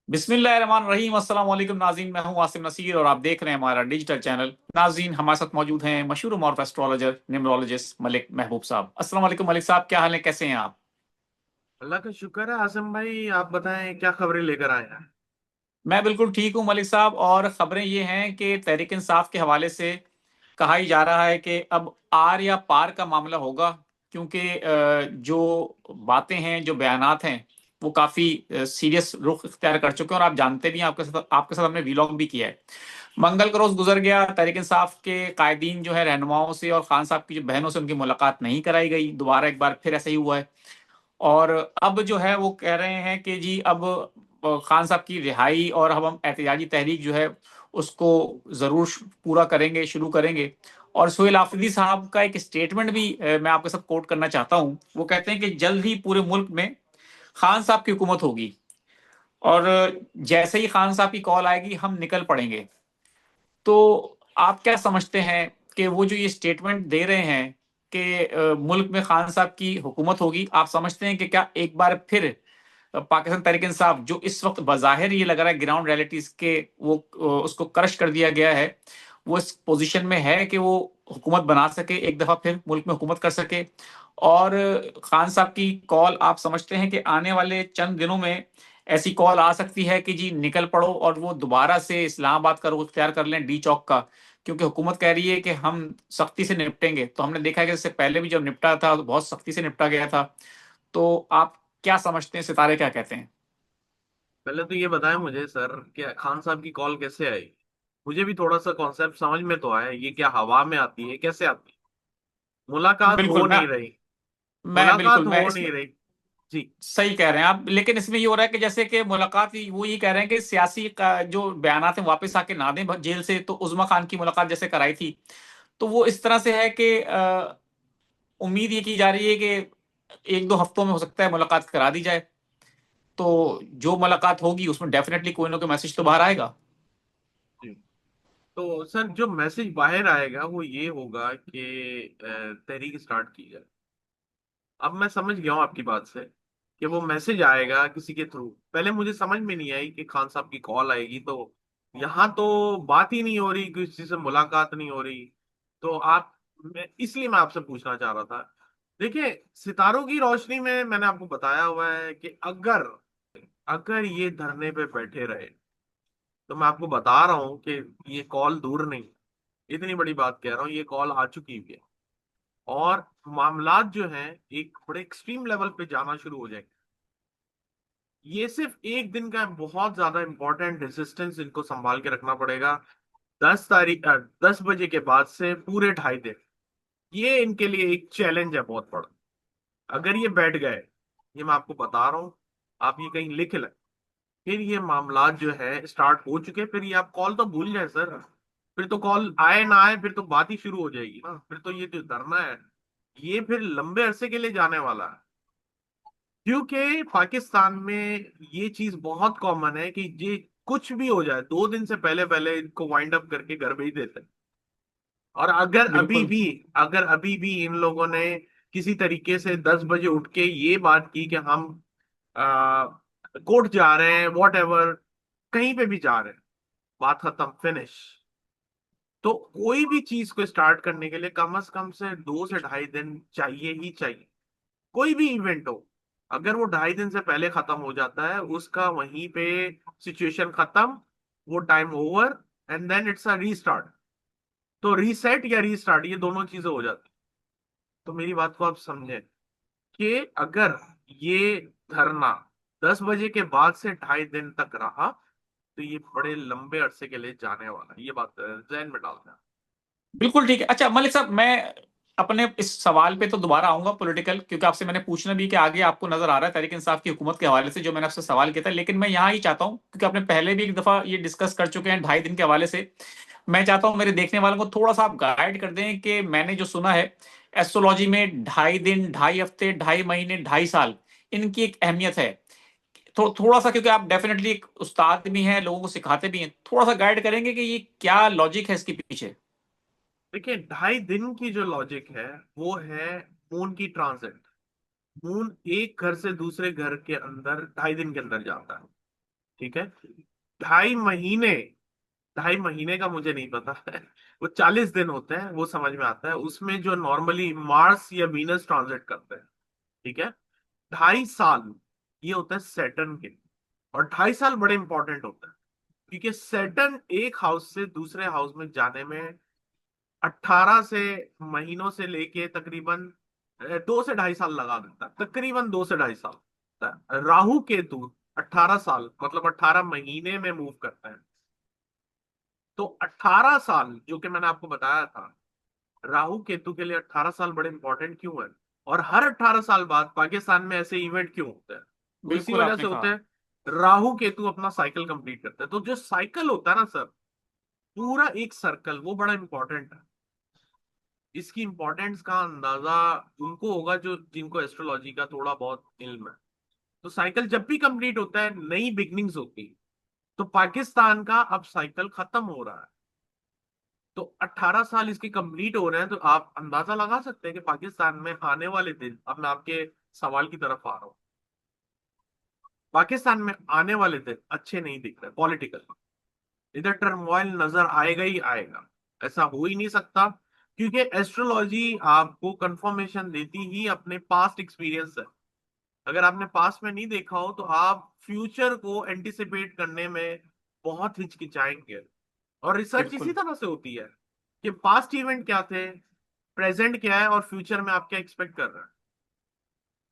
बिस्मिल्लाहिर्रहमानिर्रहीम। अस्सलाम वालेकुम नाज़रीन, मैं हूं आसिम नसीर और आप देख रहे हैं हमारा डिजिटल चैनल। नाज़रीन, हमारे साथ मौजूद हैं मशहूर मॉर्फ एस्ट्रोलॉजर न्यूमरोलॉजिस्ट मलिक महबूब साहब। अस्सलाम वालेकुम मलिक साहब, क्या हाल है, कैसे हैं आप? अल्लाह का शुक्र है। आजम भाई, आप बताएं क्या खबरें लेकर आए हैं। मैं बिल्कुल ठीक हूं मलिक साहब, और खबरें ये हैं कि तहरीक इंसाफ के हवाले से कहा ही जा रहा है कि अब आर या पार का मामला होगा, क्योंकि जो बातें हैं, जो बयानात हैं, वो काफी सीरियस रुख इख्तियार कर चुके हैं। और आप जानते भी हैं, आपके साथ हमने वीलॉग भी किया है। मंगल का रोज गुजर गया, तहरीक इंसाफ के कायदीन जो है रहनुमाओं से और खान साहब की जो बहनों से उनकी मुलाकात नहीं कराई गई। दोबारा एक बार फिर ऐसा ही हुआ है। और अब जो है वो कह रहे हैं कि जी अब खान साहब की रिहाई और अब हम एहतजाजी तहरीक जो है उसको जरूर पूरा करेंगे, शुरू करेंगे। और सुहेल आफरीदी साहब का एक स्टेटमेंट भी मैं आपके साथ कोट करना चाहता हूं। वो कहते हैं कि जल्द ही पूरे मुल्क में खान साहब की हुकूमत होगी, और जैसे ही खान साहब की कॉल आएगी हम निकल पड़ेंगे। तो आप क्या समझते हैं कि वो जो ये स्टेटमेंट दे रहे हैं कि मुल्क में खान साहब की हुकूमत होगी, आप समझते हैं कि क्या एक बार फिर पाकिस्तान तहरीक इंसाफ, जो इस वक्त बज़ाहिर ये लग रहा है ग्राउंड रियलिटीज के वो उसको क्रश कर दिया गया है, वो इस पोजीशन में है कि वो हुकूमत बना सके, एक दफा फिर मुल्क में हुकूमत कर सके? और खान साहब की कॉल, आप समझते हैं कि आने वाले चंद दिनों में ऐसी कॉल आ सकती है कि जी निकल पड़ो और वो दोबारा से इस्लामाबाद का रुख इख्तियार कर लें, डी चौक का? क्योंकि हुकूमत कह रही है कि हम सख्ती से निपटेंगे। तो हमने देखा है कि इससे पहले भी जब निपटा था तो बहुत सख्ती से निपटा गया था। तो आप क्या समझते हैं, सितारे क्या कहते हैं? पहले तो ये बताएं मुझे सर कि खान साहब की कॉल कैसे आई। मुझे भी थोड़ा सा कॉन्सेप्ट समझ में तो आया, ये क्या हवा में आती है, कैसे आती है। मुलाकात हो बिल्कुल। मैं नहीं रही। मैं मुलाकात बिल्कुल मैं हो इसमें नहीं रही। जी। सही कह रहे हैं आप, लेकिन इसमें ये हो रहा है कि जैसे कि मुलाकात वो ये कह रहे हैं कि सियासी का जो बयान है वापस आके ना दें जेल से। तो उजमा खान की मुलाकात जैसे कराई थी, तो वो इस तरह से है कि उम्मीद ये की जा रही है कि एक दो हफ्तों में हो सकता है मुलाकात करा दी जाए। तो जो मुलाकात होगी उसमें डेफिनेटली कोई ना कोई मैसेज तो बाहर आएगा। जी। तो सर, जो मैसेज बाहर आएगा वो ये होगा कि तहरीक स्टार्ट की जाए। अब मैं समझ गया हूँ आपकी बात से कि वो मैसेज आएगा किसी के थ्रू। पहले मुझे समझ में नहीं आई कि खान साहब की कॉल आएगी, तो यहाँ तो बात ही नहीं हो रही, किसी से मुलाकात नहीं हो रही। तो इसलिए मैं आपसे पूछना चाह रहा था। देखिए, सितारों की रोशनी में मैंने आपको बताया हुआ है कि अगर अगर ये धरने पे बैठे रहे, तो मैं आपको बता रहा हूँ कि ये कॉल दूर नहीं। इतनी बड़ी बात कह रहा हूँ, ये कॉल आ चुकी हुई है। और मामलात जो हैं एक बड़े एक्सट्रीम लेवल पे जाना शुरू हो जाएंगे। ये सिर्फ एक दिन का है, बहुत ज्यादा इंपॉर्टेंट रेजिस्टेंस इनको संभाल के रखना पड़ेगा। 10 बजे के बाद से पूरे 2.5 दिन ये इनके लिए एक चैलेंज है बहुत बड़ा। अगर ये बैठ गए, ये मैं आपको बता रहा हूँ, आप ये कहीं लिख लें, फिर ये मामलात जो है स्टार्ट हो चुके, फिर ये आप कॉल तो भूल जाए सर। फिर तो कॉल आए ना आए, फिर तो बात ही शुरू हो जाएगी ना। फिर तो ये जो धरना है, ये फिर लंबे अरसे के लिए जाने वाला है। क्योंकि पाकिस्तान में ये चीज बहुत कॉमन है कि ये कुछ भी हो जाए, 2 दिन से पहले पहले इनको वाइंड अप करके घर भेज देते हैं। और बिल्कुल। अगर अभी भी इन लोगों ने किसी तरीके से 10 बजे उठ के ये बात की कि हम कोर्ट जा रहे हैं, वॉट एवर, कहीं पे भी जा रहे हैं, बात खत्म, फिनिश। तो कोई भी चीज को स्टार्ट करने के लिए कम से कम से 2 से 2.5 दिन चाहिए ही चाहिए। कोई भी इवेंट हो, अगर वो 2.5 दिन से पहले खत्म हो जाता है, उसका वहीं पे सिचुएशन खत्म, वो time over, and then it's a restart. तो रीसेट या रीस्टार्ट, ये दोनों चीजें हो जाती। तो मेरी बात को आप समझें कि अगर ये धरना 10 बजे के बाद से 2.5 दिन तक रहा, तो ये बड़े लंबे अरसे के लिए जाने वाला है। ये बात जहन में डालना है। बिल्कुल ठीक है। अच्छा मलिक साहब, मैं अपने इस सवाल पे तो दोबारा आऊंगा पॉलिटिकल, क्योंकि आपसे मैंने पूछना भी कि आगे आपको नजर आ रहा है तहरीक इंसाफ की हुकूमत के हवाले से जो मैंने आपसे सवाल किया था। लेकिन मैं यहाँ ही चाहता हूँ, क्योंकि आपने पहले भी एक दफा ये डिस्कस कर चुके हैं 2.5 दिन के हवाले से। मैं चाहता हूँ मेरे देखने वालों को थोड़ा सा आप गाइड कर दें कि मैंने जो सुना है एस्ट्रोलॉजी में 2.5 दिन, 2.5 हफ्ते, 2.5 महीने, 2.5 साल, इनकी एक अहमियत है। थोड़ा सा, क्योंकि आप डेफिनेटली एक उस्ताद भी हैं, लोगों को सिखाते भी हैं, थोड़ा सा गाइड करेंगे कि ये क्या लॉजिक है इसके पीछे? देखिए, 2.5 दिन की जो लॉजिक है वो है मून की ट्रांजिट। मून एक घर से दूसरे घर के अंदर 2.5 दिन के अंदर जाता है। ठीक है। 2.5 महीने, 2.5 महीने का मुझे नहीं पता है। वो 40 दिन होते हैं, वो समझ में आता है, उसमें जो नॉर्मली मार्स या वीनस ट्रांजिट करते हैं। ठीक है। 2.5 साल ये होता है सैटर्न के। और 2.5 साल बड़े इंपॉर्टेंट होते हैं, क्योंकि सैटर्न एक हाउस से दूसरे हाउस में जाने में 18 से महीनों से लेके तकरीबन 2 से 2.5 साल लगा देता है, तकरीबन 2 से 2.5 साल। राहु केतु 18 साल, मतलब 18 महीने में मूव करते हैं। तो 18 साल जो कि मैंने आपको बताया था, राहु केतु के लिए 18 साल बड़े इंपॉर्टेंट क्यों है, और हर 18 साल बाद पाकिस्तान में ऐसे इवेंट क्यों होते हैं, तो इसी बिल्कुल वजह आपने से होते कहा। हैं। राहु केतु अपना साइकिल कंप्लीट करते हैं, तो जो साइकिल होता है ना सर, पूरा एक सर्कल, वो बड़ा इंपॉर्टेंट है। इसकी इंपॉर्टेंस का अंदाजा उनको होगा जो जिनको एस्ट्रोलॉजी का थोड़ा बहुत इल्म है। तो साइकिल जब भी कंप्लीट होता है, नई बिगनिंग्स होती है। तो पाकिस्तान का अब साइकिल खत्म हो रहा है। तो 18 साल इसके कंप्लीट हो रहे हैं, तो आप अंदाजा लगा सकते हैं कि पाकिस्तान में आने वाले दिन, अब मैं आपके सवाल की तरफ आ रहा हूँ, पाकिस्तान में आने वाले दिन अच्छे नहीं दिख रहे पॉलिटिकल। इधर टर्मोइल नजर आएगा ही आएगा, ऐसा हो ही नहीं सकता, क्योंकि एस्ट्रोलॉजी आपको कंफर्मेशन देती ही अपने पास्ट एक्सपीरियंस है। अगर आपने पास्ट में नहीं देखा हो तो आप फ्यूचर को एंटिसिपेट करने में बहुत हिचकिचाएंगे। और रिसर्च इसी बिल्कुल तरह से होती है कि पास्ट इवेंट क्या थे, प्रेजेंट क्या है, और फ्यूचर में आप क्या एक्सपेक्ट कर रहे हैं।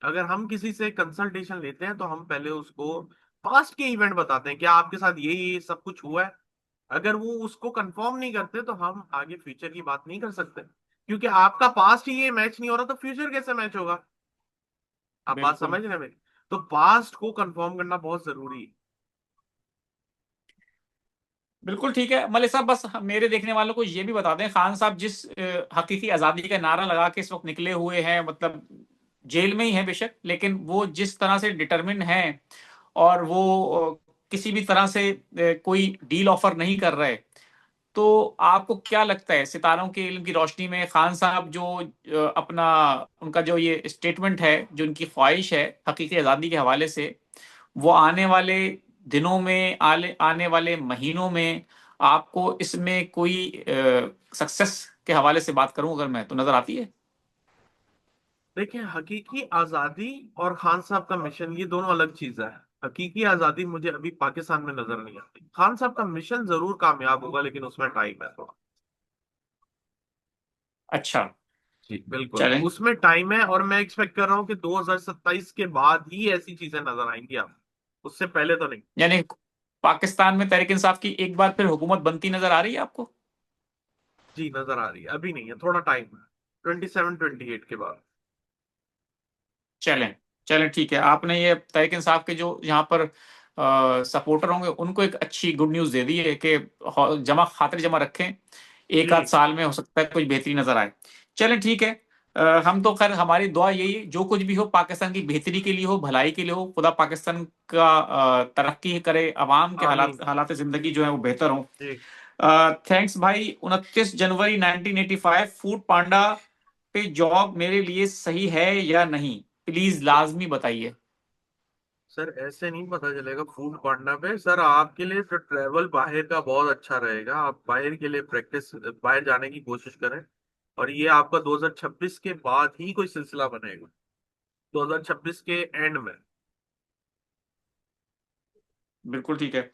अगर हम किसी से कंसल्टेशन लेते हैं तो हम पहले उसको पास्ट के इवेंट बताते हैं, क्या आपके साथ ये सब कुछ हुआ है। अगर वो उसको कंफर्म नहीं करते तो हम आगे फ्यूचर की बात नहीं कर सकते, क्योंकि आपका पास्ट ही ये मैच नहीं हो रहा तो फ्यूचर कैसे मैच होगा। आप बात बिल्कुल समझ रहे हैं मेरी। तो पास्ट को कंफर्म करना बहुत जरूरी है। बिल्कुल ठीक है मलिक साहब, बस मेरे देखने वालों को ये भी बता दें, खान साहब जिस हकीकी आज़ादी का नारा लगा के इस वक्त निकले हुए हैं, मतलब जेल में ही है बेशक, लेकिन वो जिस तरह से डिटरमिन है, और वो किसी भी तरह से कोई डील ऑफर नहीं कर रहे, तो आपको क्या लगता है सितारों के इल्म की रोशनी में खान साहब जो अपना उनका जो ये स्टेटमेंट है, जो उनकी ख्वाहिश है हकीकी आज़ादी के हवाले से, वो आने वाले दिनों में, आने वाले महीनों में आपको इसमें कोई सक्सेस के हवाले से बात करूं अगर मैं, तो नजर आती है? देखिए, हकीकी आजादी और खान साहब का मिशन ये दोनों अलग चीजें हैं। हकीकी आजादी मुझे अभी पाकिस्तान में नजर नहीं आती। खान साहब का मिशन जरूर कामयाब होगा, लेकिन उसमें टाइम है थोड़ा। अच्छा। जी बिल्कुल, चलें। उसमें टाइम है, और मैं एक्सपेक्ट कर रहा हूँ कि 2027 के बाद ही ऐसी चीजें नजर आएंगी आप, उससे पहले तो नहीं। यानी पाकिस्तान में तहरीक इंसाफ की एक बार फिर हुकूमत बनती नजर आ रही है आपको? जी नजर आ रही है, अभी नहीं है, थोड़ा टाइम है, 27-28 के बाद। चलें। चलें ठीक है, आपने ये तहरीक इंसाफ के जो यहाँ पर सपोर्टर होंगे उनको एक अच्छी गुड न्यूज़ दे दी है कि जमा खातिर जमा रखें, एक आध जी साल में हो सकता है कुछ बेहतरी नजर आए। चलें ठीक है। हम तो खैर हमारी दुआ यही है, जो कुछ भी हो पाकिस्तान की बेहतरी के लिए हो, भलाई के लिए हो, खुदा पाकिस्तान का तरक्की करे, अवाम के आमीन। हालात हालात जिंदगी जो है वो बेहतर हो। जी थैंक्स भाई। 29 जनवरी 1985 फूड पांडा पे जॉब मेरे लिए सही है या नहीं, प्लीज लाजमी बताइए। सर, ऐसे नहीं पता चलेगा फूड पांडा पे। सर, आपके लिए तो ट्रेवल बाहर का बहुत अच्छा रहेगा, आप बाहर के लिए प्रैक्टिस, बाहर जाने की कोशिश करें। और ये आपका 2026 के बाद ही कोई सिलसिला बनेगा, 2026 के एंड में। बिल्कुल ठीक है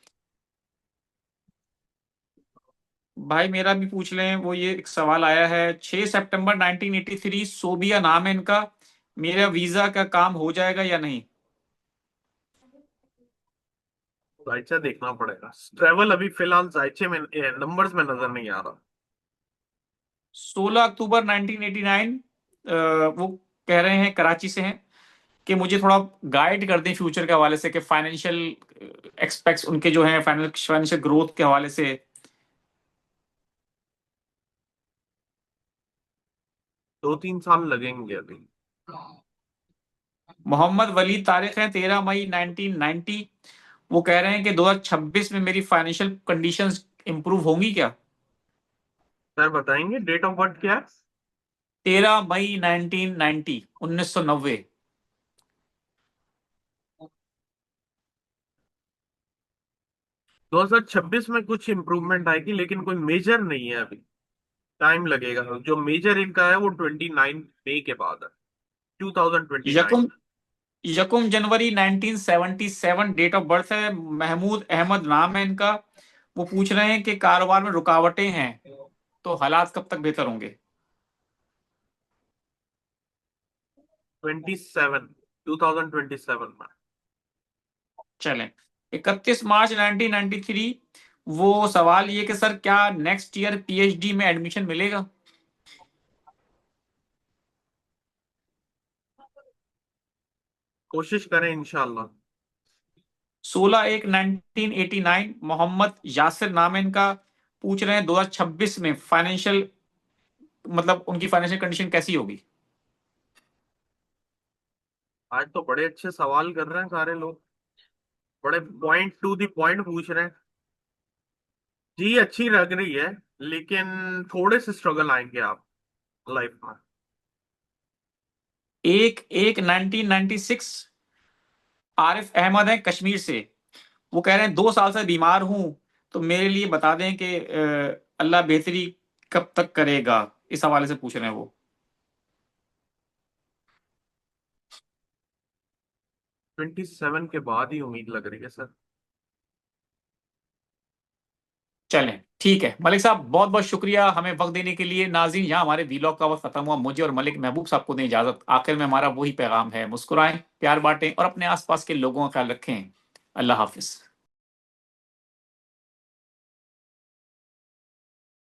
भाई, मेरा भी पूछ लें। वो ये एक सवाल आया है, 6 सितंबर 1983 सोबिया नाम है इनका, मेरा वीजा का काम हो जाएगा या नहीं? जायचा देखना पड़ेगा, ट्रेवल अभी फिलहाल जायचे में नंबर्स में नजर नहीं आ रहा। 16 अक्टूबर 1989, वो कह रहे हैं, कराची से हैं, कि मुझे थोड़ा गाइड कर दें फ्यूचर के हवाले से, कि फाइनेंशियल एक्सपेक्ट्स उनके जो हैं, फाइनेंशियल ग्रोथ के हवाले से। 2-3 साल लगेंगे अभी। मोहम्मद वली तारिक हैं, 13 मई 1990, वो कह रहे हैं कि 2026 में मेरी फाइनेंशियल कंडीशंस इंप्रूव होंगी क्या? सर बताएंगे डेट ऑफ बर्थ क्या है। 13 मई 1990, 1990। 2026 में कुछ इम्प्रूवमेंट आएगी, लेकिन कोई मेजर नहीं है अभी। टाइम लगेगा। जो मेजर इनका है वो 29 मई के बाद है, 2029। यकुम यकुम जनवरी 1977 डेट ऑफ बर्थ है। महमूद अहमद नाम है इनका। वो पूछ रहे हैं कि कारोबार में रुकावटें हैं तो हालात कब तक बेहतर होंगे। 2027 में। चलें, 31 मार्च 1993। वो सवाल ये कि सर क्या नेक्स्ट ईयर पीएचडी में एडमिशन मिलेगा। कोशिश करें इंशाल्लाह। 16/1/1989 मोहम्मद यासिर नाम है इनका। पूछ रहे हैं 2026 में फाइनेंशियल, मतलब उनकी फाइनेंशियल कंडीशन कैसी होगी। आज तो बड़े अच्छे सवाल कर रहे हैं सारे लोग, बड़े पॉइंट टू द पॉइंट पूछ रहे हैं। जी अच्छी लग रही है, लेकिन थोड़े से स्ट्रगल आएंगे आप लाइफ में। 1/1/1996 आरिफ अहमद है कश्मीर से। वो कह रहे हैं 2 साल से बीमार हूं, तो मेरे लिए बता दें कि अल्लाह बेहतरी कब तक करेगा। इस हवाले से पूछ रहे हैं वो। 27 के बाद ही उम्मीद लग रही है सर। चलें, ठीक है मलिक साहब, बहुत बहुत शुक्रिया हमें वक्त देने के लिए। नाज़रीन, यहाँ हमारे वीलॉग का वक्त खत्म हुआ। मुझे और मलिक महबूब साहब को दें इजाजत। आखिर में हमारा वही पैगाम है, मुस्कुराएं, प्यार बांटें और अपने आसपास के लोगों का ख्याल रखें। अल्लाह हाफिज।